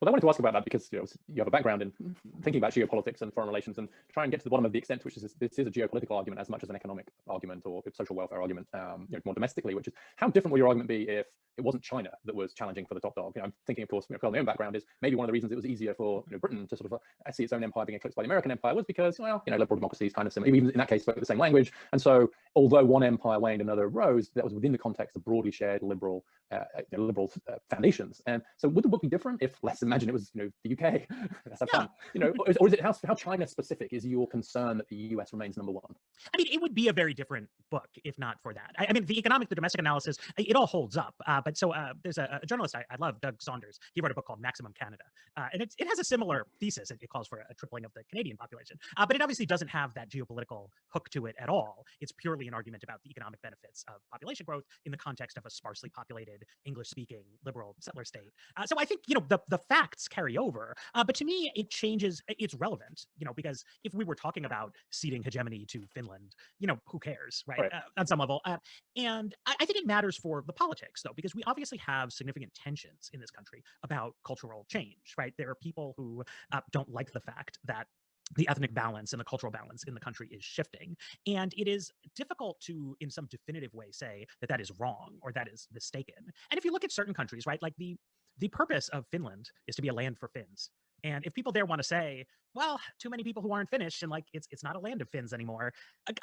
Well, I wanted to ask about that because you have a background in thinking about geopolitics and foreign relations, and try and get to the bottom of the extent to which this is a geopolitical argument as much as an economic argument or social welfare argument, more domestically. Which is, how different would your argument be if it wasn't China that was challenging for the top dog? I'm thinking, of course, from my own background, is maybe one of the reasons it was easier for Britain to sort of see its own empire being eclipsed by the American empire was because, well, liberal democracy is kind of similar. Even in that case, spoke the same language, and so although one empire waned, another rose. That was within the context of broadly shared liberal foundations. And so would the book be different if, let's imagine it was the UK? Let's have fun. Or is it how China specific is your concern that the US remains number one? I mean, it would be a very different book if not for that. I mean, the domestic analysis, it all holds up. But so there's a journalist I love, Doug Saunders. He wrote a book called Maximum Canada, and it has a similar thesis. It calls for a tripling of the Canadian population, but it obviously doesn't have that geopolitical hook to it at all. It's purely an argument about the economic benefits of population growth in the context of a sparsely populated, English-speaking, liberal settler state. So I think the facts carry over, but to me it changes. It's relevant, because if we were talking about ceding hegemony to Finland, who cares, right? On some level, and I think it matters for the politics, though, because we obviously have significant tensions in this country about cultural change, right? There are people who don't like the fact that the ethnic balance and the cultural balance in the country is shifting. And it is difficult to, in some definitive way, say that that is wrong or that is mistaken. And if you look at certain countries, right, like the purpose of Finland is to be a land for Finns. And if people there want to say, well, too many people who aren't Finnish and it's not a land of Finns anymore,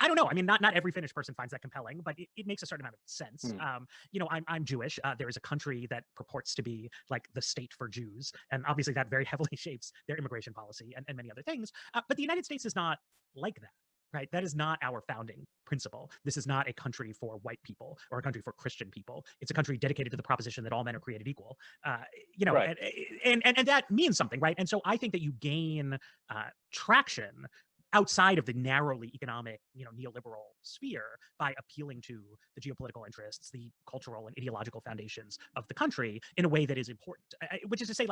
I don't know. I mean, not every Finnish person finds that compelling, but it makes a certain amount of sense. I'm Jewish. There is a country that purports to be like the state for Jews, and obviously that very heavily shapes their immigration policy and many other things. But the United States is not like that. Right? That is not our founding principle. This is not a country for white people or a country for Christian people. It's a country dedicated to the proposition that all men are created equal. Right. and that means something, right? And so I think that you gain traction outside of the narrowly economic, neoliberal sphere by appealing to the geopolitical interests, the cultural and ideological foundations of the country in a way that is important, which is to say,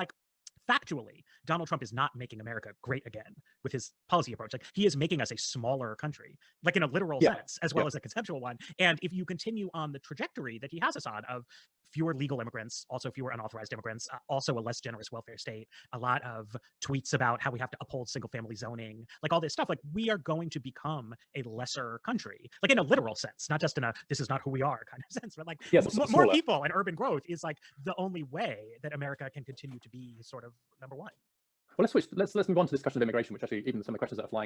factually, Donald Trump is not making America great again with his policy approach. He is making us a smaller country, in a literal sense, as well as a conceptual one. And if you continue on the trajectory that he has us on of fewer legal immigrants, also fewer unauthorized immigrants, also a less generous welfare state, a lot of tweets about how we have to uphold single-family zoning, all this stuff, we are going to become a lesser country, in a literal sense, not just in a this is not who we are kind of sense, but more people and urban growth is the only way that America can continue to be sort of number one. Well, let's move on to discussion of immigration, which actually, even some of the questions that are flying